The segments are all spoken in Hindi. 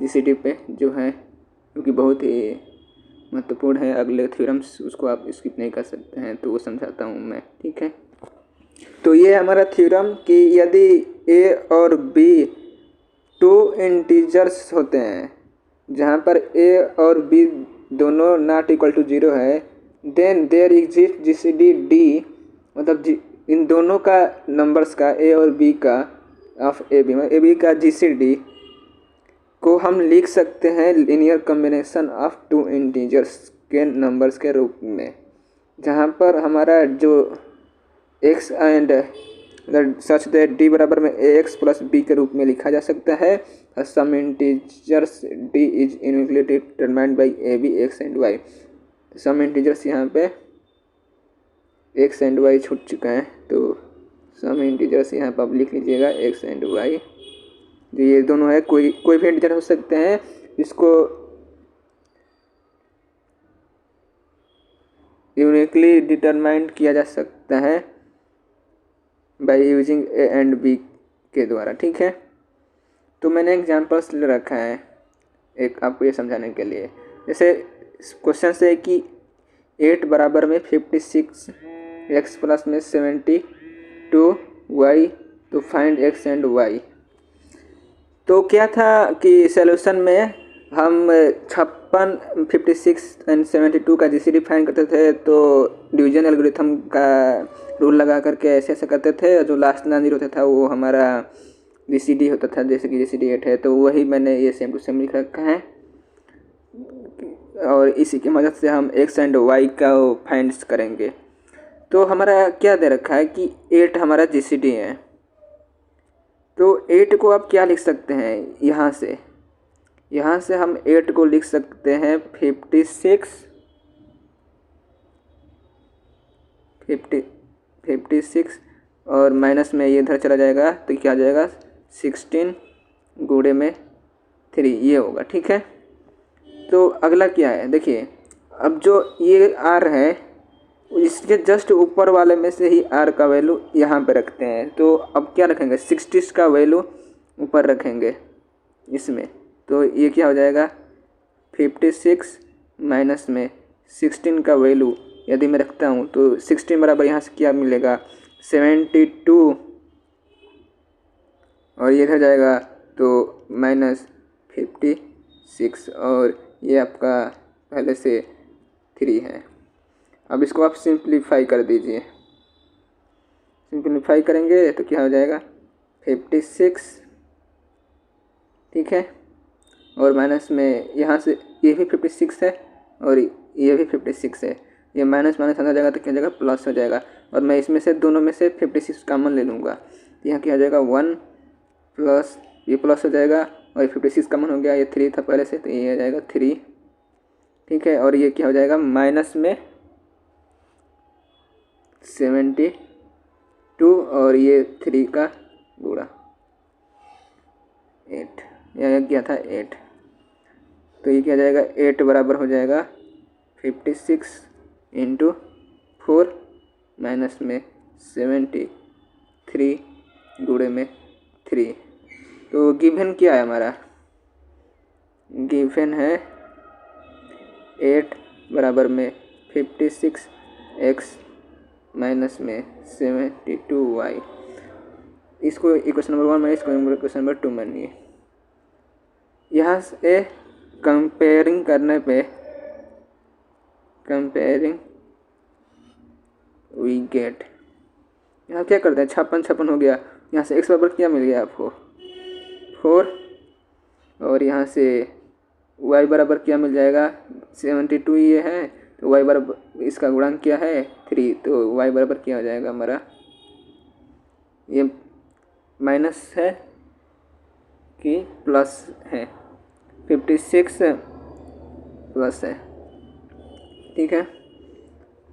जीसीडी पे जो है, क्योंकि बहुत ही महत्वपूर्ण है। अगले थ्योरम्स उसको आप स्किप नहीं कर सकते हैं, तो वो समझाता हूँ मैं, ठीक है। तो ये हमारा थ्योरम कि यदि ए और बी टू इंटीजर्स होते हैं, जहाँ पर ए और बी दोनों नॉट इक्वल टू 0 है, then there exist GCD d, मतलब इन दोनों का नंबर्स का, ए और बी का, ऑफ ए बी का जीसीडी को हम लिख सकते हैं linear combination of two integers के नंबर्स के रूप में, जहाँ पर हमारा जो x and such that d बराबर में ए एक्स प्लस बी के रूप में लिखा जा सकता है। Some integers d is uniquely determined by a b x and y. Some integers यहाँ पे एक्स एंड वाई छूट चुका है, तो सम इंटीजर्स यहाँ पर आप लिख लीजिएगा एक्स एंड वाई, जो ये दोनों है, कोई भी इंटीजर हो सकते हैं। इसको यूनिकली डिटरमाइंड किया जा सकता है by using a and b के द्वारा, ठीक है। तो मैंने एग्जांपल्स ले रखा है एक आपको ये समझाने के लिए। जैसे क्वेश्चन से कि 8 बराबर में 56 एक्स प्लस में 72 वाई, तो फाइंड एक्स एंड वाई। तो क्या था कि सॉल्यूशन में हम 56, 56 एंड 72 का जीसीडी फाइंड करते थे, तो डिवीजन एल्गोरिथम का रूल लगा करके ऐसे ऐसे करते थे, और जो लास्ट नॉन जीरो होता था वो हमारा जीसीडी होता था, जैसे कि जीसीडी 8 है। तो वही मैंने ये सेम टू सेम लिख रखा है, और इसी की मदद से हम एक्स एंड वाई का फाइंड करेंगे। तो हमारा क्या दे रखा है कि 8 हमारा जीसीडी है, तो 8 को आप क्या लिख सकते हैं, यहाँ से हम 8 को लिख सकते हैं 56 और माइनस में ये इधर चला जाएगा, तो क्या आ जाएगा 16 गुणे में 3, ये होगा, ठीक है। तो अगला क्या है, देखिए अब जो ये r है, इसके जस्ट ऊपर वाले में से ही r का वैल्यू यहाँ पे रखते हैं। तो अब क्या रखेंगे, 60 का वैल्यू ऊपर रखेंगे इसमें, तो ये क्या हो जाएगा 56 माइनस में 16 का वैल्यू यदि मैं रखता हूँ, तो 16 बराबर यहाँ से क्या मिलेगा 72, और ये इधर जाएगा तो माइनस 56, और ये आपका पहले से 3 है। अब इसको आप सिंप्लीफाई कर दीजिए, सिंप्लीफाई करेंगे तो क्या हो जाएगा 56, ठीक है, और माइनस में यहाँ से ये भी 56 है और ये भी 56 है, ये माइनस माइनस अंदर जाएगा तो क्या हो जाएगा प्लस हो जाएगा, और मैं इसमें से दोनों में से 56 कॉमन ले लूँगा, तो यहाँ क्या हो जाएगा 1 प्लस ये प्लस हो जाएगा, और 56 कॉमन हो गया, ये 3 था पहले से, तो ये आ जाएगा 3, ठीक है, और ये क्या हो जाएगा माइनस में 72 और ये 3 का गुणा 8, यह क्या था 8, तो ये क्या हो जाएगा 8 बराबर हो जाएगा 56 इंटू 4 माइनस में 73 गुणे में 3। तो गिवन क्या है हमारा, गिवन है 8 बराबर में 56 एक्स माइनस में 72 वाई। इसको इक्वेशन नंबर 1 मानिए, इसको इक्वेशन नंबर 2 मानिए। यहाँ से कंपेयरिंग करने पे वी गेट, यहाँ क्या करते हैं 56 हो गया, यहाँ से x बराबर क्या मिल गया आपको 4, और यहाँ से y बराबर क्या मिल जाएगा 72, ये है, तो y बराबर इसका गुणांक क्या है 3, तो y बराबर क्या हो जाएगा हमारा, ये माइनस है कि प्लस है, 56 प्लस है, ठीक है।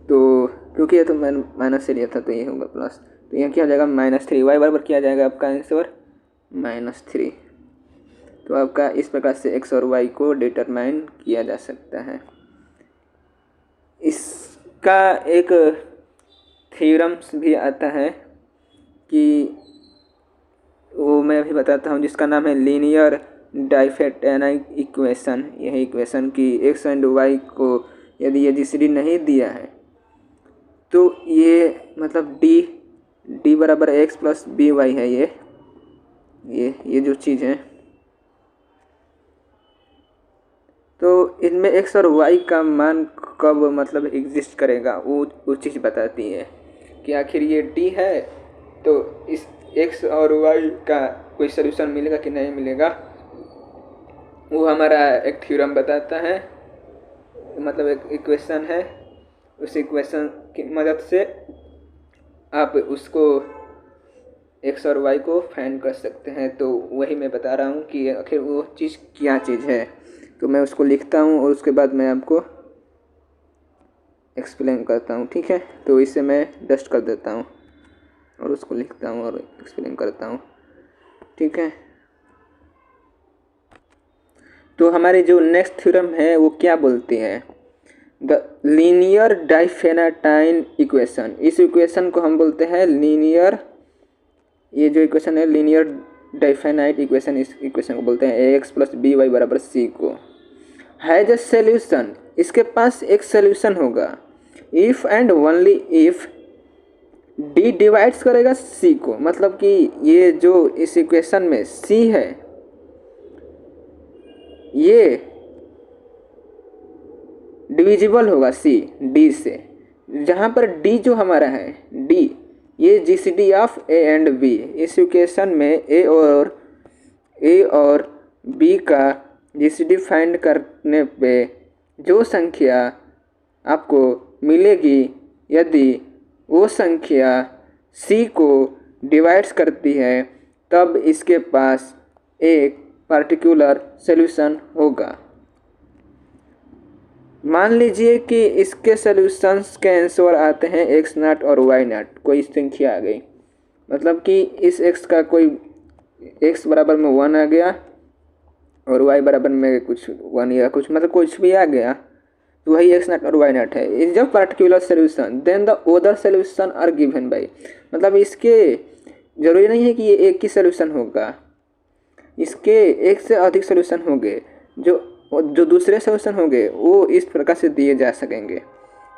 तो क्योंकि ये तो मैंने माइनस से लिया था तो ये होगा प्लस, तो यहाँ क्या हो जाएगा -3, y बराबर क्या आ जाएगा आपका आंसर -3। तो आपका इस प्रकार से x और y को डिटरमाइन किया जा सकता है। इसका एक थ्योरम्स भी आता है कि वो मैं अभी बताता हूँ, जिसका नाम है लीनियर डाइफेटाइनाइट इक्वेशन, यह इक्वेशन की एक्स एंड वाई को यदि ये जीसीडी नहीं दिया है तो ये मतलब डी बराबर एक्स प्लस बी वाई है। ये जो चीज़ है, तो इनमें एक्स और वाई का मान कब मतलब एग्जिस्ट करेगा वो चीज़ बताती है कि आखिर ये डी है तो इस एक्स और वाई का कोई सलूशन मिलेगा कि नहीं मिलेगा, वो हमारा एक थ्योरम बताता है, मतलब एक इक्वेशन है। उस इक्वेशन की मदद से आप उसको एक्स और वाई को फाइंड कर सकते हैं। तो वही मैं बता रहा हूँ कि आखिर वो चीज़ क्या चीज़ है। तो मैं उसको लिखता हूँ और उसके बाद मैं आपको एक्सप्लेन करता हूँ, ठीक है। तो इसे मैं डस्ट कर देता हूँ और उसको लिखता हूँ और एक्सप्लेन करता हूँ, ठीक है। तो हमारी जो नेक्स्ट थ्योरम है वो क्या बोलती है, द लीनियर डाइफेनाटाइन इक्वेशन। इस इक्वेशन को हम बोलते हैं लीनियर, ये जो इक्वेशन है लीनियर डाइफेनाइट इक्वेशन, इस इक्वेशन को बोलते हैं एक्स प्लस बी वाई बराबर सी को हैज ए सॉल्यूशन। इसके पास एक सॉल्यूशन होगा if and only if D divides करेगा सी को, मतलब कि ये जो इस इक्वेशन में सी है ये डिविजिबल होगा सी डी से, जहाँ पर डी जो हमारा है डी ये GCD of a and b. इस इक्वेशन में ए और बी का जीसीडी फाइंड करने पे जो संख्या आपको मिलेगी यदि वो संख्या सी को डिवाइड्स करती है तब इसके पास एक पर्टिकुलर सॉल्यूशन होगा। मान लीजिए कि इसके सॉल्यूशंस के आंसर आते हैं एक्स नॉट और वाई नॉट, कोई संख्या आ गई, मतलब कि इस एक्स का कोई एक्स बराबर में 1 आ गया और वाई बराबर में कुछ 1 या कुछ मतलब कुछ भी आ गया, तो वही एक्स नॉट और वाई नॉट है। Is the particular solution then the other solution are given by, मतलब इसके जरूरी नहीं है कि ये एक ही सॉल्यूशन होगा, इसके एक से अधिक सॉल्यूशन होंगे। जो दूसरे सॉल्यूशन होंगे वो इस प्रकार से दिए जा सकेंगे।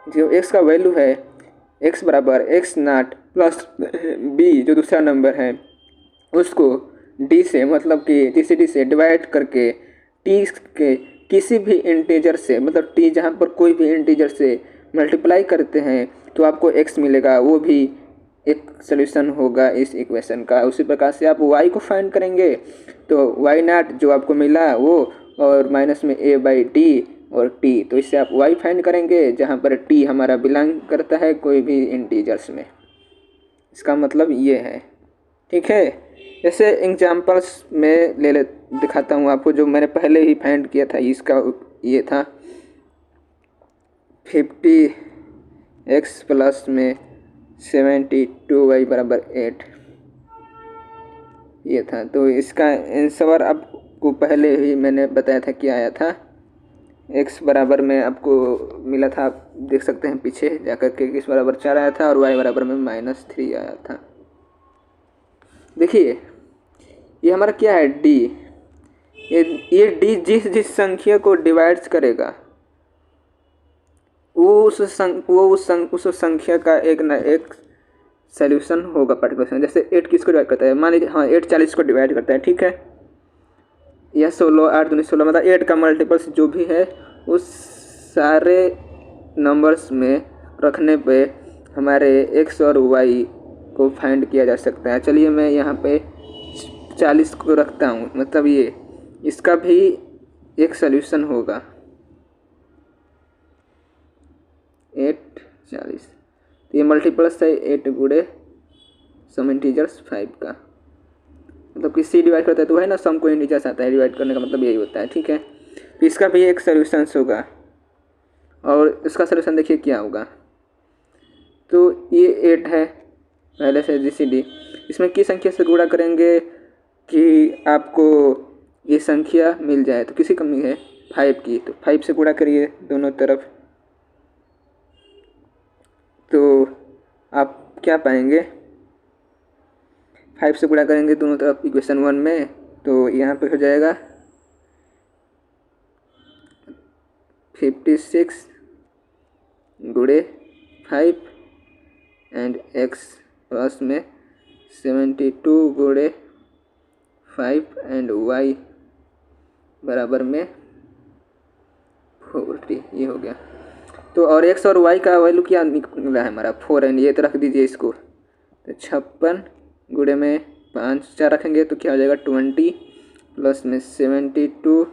जो x का वैल्यू है x बराबर एक्स नॉट प्लस b जो दूसरा नंबर है उसको d से मतलब कि जीसीडी से डिवाइड करके t के किसी भी इंटीजर से, मतलब t जहाँ पर कोई भी इंटीजर से मल्टीप्लाई करते हैं तो आपको x मिलेगा, वो भी एक सॉल्यूशन होगा इस इक्वेशन का। उसी प्रकार से आप y को फाइंड करेंगे तो वाई नॉट जो आपको मिला वो और माइनस में a बाई डी और t, तो इससे आप y फाइंड करेंगे जहाँ पर t हमारा बिलोंग करता है कोई भी इंटीजर्स में। इसका मतलब ये है, ठीक है। जैसे एग्जांपल्स में दिखाता हूँ आपको, जो मैंने पहले ही फाइंड किया था इसका ये था 50x प्लस में 72y बराबर 8, ये था। तो इसका आंसर आपको पहले ही मैंने बताया था क्या आया था, x बराबर में आपको मिला था, आप देख सकते हैं पीछे जाकर के x बराबर 4 आया था और y बराबर में -3 आया था। देखिए ये हमारा क्या है d, ये d जिस संख्या को डिवाइड्स करेगा वो उस संख्या का एक ना एक सॉल्यूशन होगा पर्टिकुलर। जैसे 8 किसको डिवाइड करता है, मान लीजिए हाँ 8 40 को डिवाइड करता है, ठीक है। यह 16 8 दूनी 16, मतलब 8 का मल्टीपल्स जो भी है उस सारे नंबर्स में रखने पे हमारे x और y को फाइंड किया जा सकता है। चलिए मैं यहाँ पे 40 को रखता हूँ, मतलब ये इसका भी एक सॉल्यूशन होगा 8 40, तो ये मल्टीपल्स है 8 गुणे सम इंटीजर्स 5 का, मतलब कि सी डिवाइड करता है तो है ना सम को इंटीजर्स आता है, डिवाइड करने का मतलब यही होता है, ठीक है। तो इसका भी एक सॉल्यूशन होगा और इसका सॉल्यूशन देखिए क्या होगा। तो ये 8 है पहले से जीसीडी, इसमें किस संख्या से गुणा करेंगे कि आपको ये संख्या मिल जाए, तो किसी कमी है 5 की, तो 5 से गुणा करिए दोनों तरफ, तो आप क्या पाएंगे 5 से गुणा करेंगे दोनों तरफ इक्वेशन 1 में, तो यहाँ पे हो जाएगा 56 गुणे 5 एंड x प्लस में 72 गुणे 5 एंड y बराबर में 40। ये हो गया। तो और x और y का वैल्यू क्या निकला है हमारा 4 एंड ये तो रख दीजिए इसको। तो 56 गुणे में 5 4 रखेंगे तो क्या हो जाएगा 20 प्लस में 72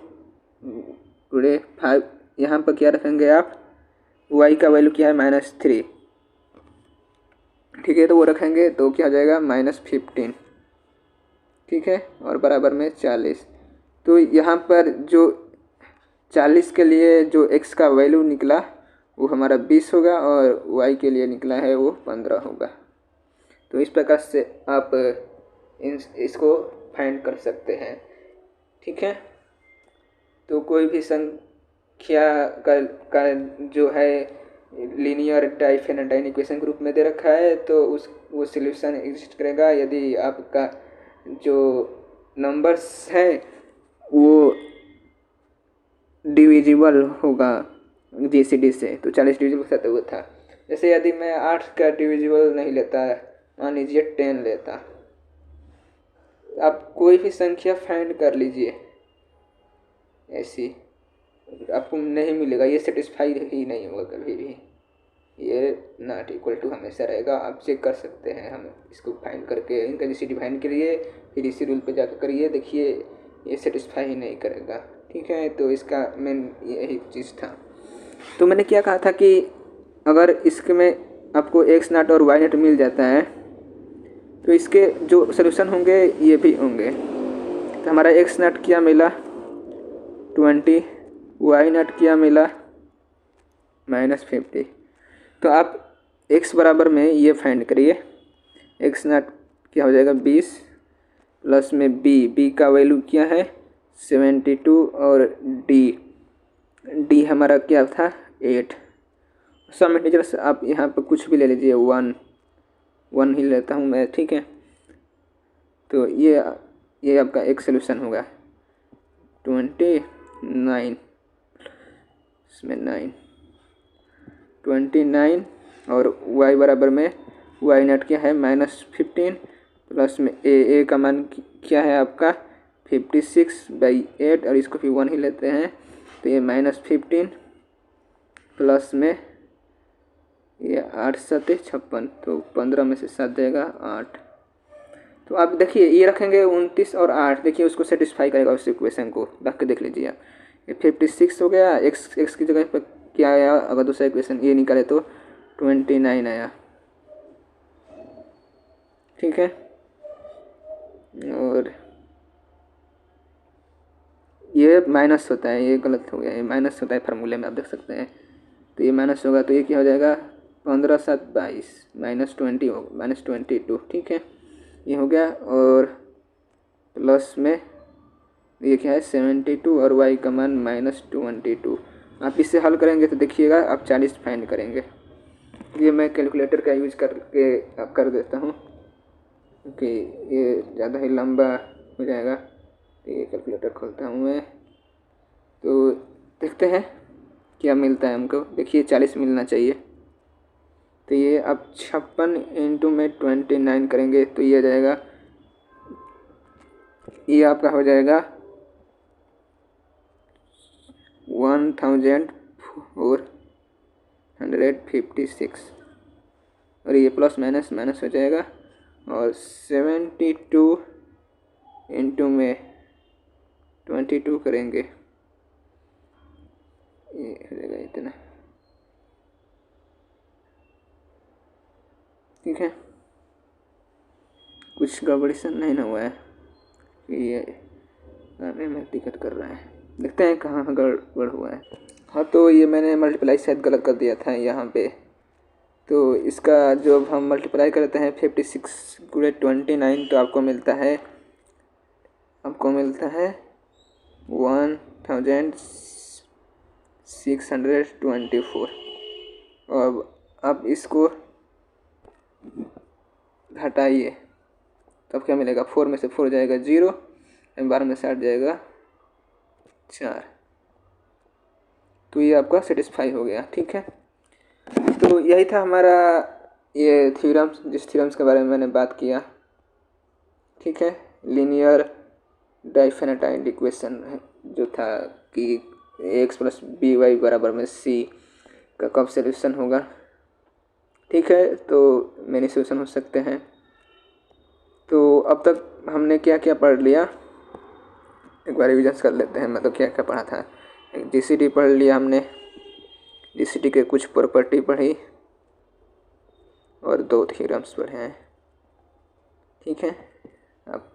गुणे 5। यहाँ पर क्या रखेंगे आप y का वैल्यू क्या है -3, ठीक है। तो वो रखेंगे तो क्या हो जाएगा -15, ठीक है, और बराबर में 40। तो यहाँ पर जो 40 के लिए जो x का वैल्यू निकला वो हमारा 20 होगा और y के लिए निकला है वो 15 होगा। तो इस प्रकार से आप इसको फाइंड कर सकते हैं, ठीक है। तो कोई भी संख्या का जो है लीनियर डाइफेनेटाइन इक्वेशन के रूप में दे रखा है तो वो सॉल्यूशन एग्जिस्ट करेगा यदि आपका जो नंबर्स है वो डिविजिबल होगा जीसीडी से। तो 40 डिविजिबल के साथ वो था। जैसे यदि मैं 8 का डिविजिबल नहीं लेता, मान लीजिए 10 लेता, आप कोई भी संख्या फाइंड कर लीजिए ऐसी, आपको नहीं मिलेगा, ये सेटिस्फाई ही नहीं होगा कभी भी, ये नॉट इक्वल टू हमेशा रहेगा। आप चेक कर सकते हैं, हम इसको फाइंड करके इनका जीसीडी फाइंड करिए, फिर इसी रूल पे जाकर करिए, देखिए ये सेटिस्फाई ही नहीं करेगा, ठीक है। तो इसका मेन यही चीज़ था। तो मैंने क्या कहा था कि अगर इसके में आपको एक्स नॉट और वाई नॉट मिल जाता है तो इसके जो सोल्यूशन होंगे ये भी होंगे। तो हमारा एक्स नॉट क्या मिला 20, वाई नॉट क्या मिला -50। तो आप x बराबर में ये फाइंड करिए, एक्स नॉट क्या हो जाएगा 20 प्लस में b का वैल्यू क्या है 72 और d हमारा क्या था 8। सम इंटीजर्स आप यहाँ पर कुछ भी ले लीजिए, 1 ही लेता हूँ मैं, ठीक है। तो ये आपका एक सोल्यूशन होगा 29, इसमें 9 29 और y बराबर में y नॉट क्या है -15 प्लस में a का मान क्या है आपका 56/8 और इसको फिर 1 ही लेते हैं तो ये -15 प्लस में ये 8 7 56, तो 15 में से 7 जाएगा 8। तो आप देखिए ये रखेंगे 29 और 8, देखिए उसको सेटिस्फाई करेगा उस इक्वेशन को, रख के देख लीजिए आप। ये 56 हो गया, x की जगह पर क्या आया, अगर दूसरा इक्वेशन ये निकाले तो 29 आया, ठीक है। और ये माइनस होता है, ये गलत हो गया, ये माइनस होता है फार्मूले में, आप देख सकते हैं। तो ये माइनस होगा तो ये क्या हो जाएगा 15 7 22 -20 होगा -22, ठीक है, ये हो गया। और प्लस में ये क्या है 72 और y का मान -22। आप इससे हल करेंगे तो देखिएगा आप 40 फाइंड करेंगे। ये मैं कैलकुलेटर का यूज करके कर देता हूँ क्योंकि ये ज़्यादा ही लंबा हो जाएगा। तो ये कैलकुलेटर खोलता हूँ मैं, तो देखते हैं क्या मिलता है हमको। देखिए 40 मिलना चाहिए। तो ये आप 56 इंटू में 29 करेंगे तो ये आ जाएगा, ये आपका हो जाएगा 1456 और ये प्लस माइनस माइनस हो जाएगा। और 72 इंटू में 22 करेंगे, ये हो जाएगा इतना, ठीक है। कुछ गड़बड़ी से नहीं ना हुआ है कि ये करने में दिक्कत कर रहा है, देखते हैं कहाँ गड़बड़ हुआ है। हाँ, तो ये मैंने मल्टीप्लाई शायद गलत कर दिया था यहाँ पे। तो इसका जो हम मल्टीप्लाई करते हैं 56 गुणे 29 तो आपको मिलता है 1624। और अब इसको घटाइए तब क्या मिलेगा, 4 में से 4 जाएगा 0, 12 में से 8 जाएगा 4। तो ये आपका सेटिस्फाई हो गया। ठीक है, तो यही था हमारा ये थ्योरम्स, जिस थ्योरम्स के बारे में मैंने बात किया। ठीक है, लीनियर डाइफिनाइट इक्वेशन जो था कि एक्स प्लस बी वाई बराबर में सी का कब सोल्यूशन होगा। ठीक है, तो मैनी सोल्यूशन हो सकते हैं। तो अब तक हमने क्या क्या पढ़ लिया, एक बार रिविजन कर लेते हैं। मतलब क्या क्या पढ़ा था। जीसीडी पढ़ लिया हमने, जीसीडी के कुछ प्रॉपर्टी पढ़ी और 2 थ्योरम्स पढ़े हैं। ठीक है, अब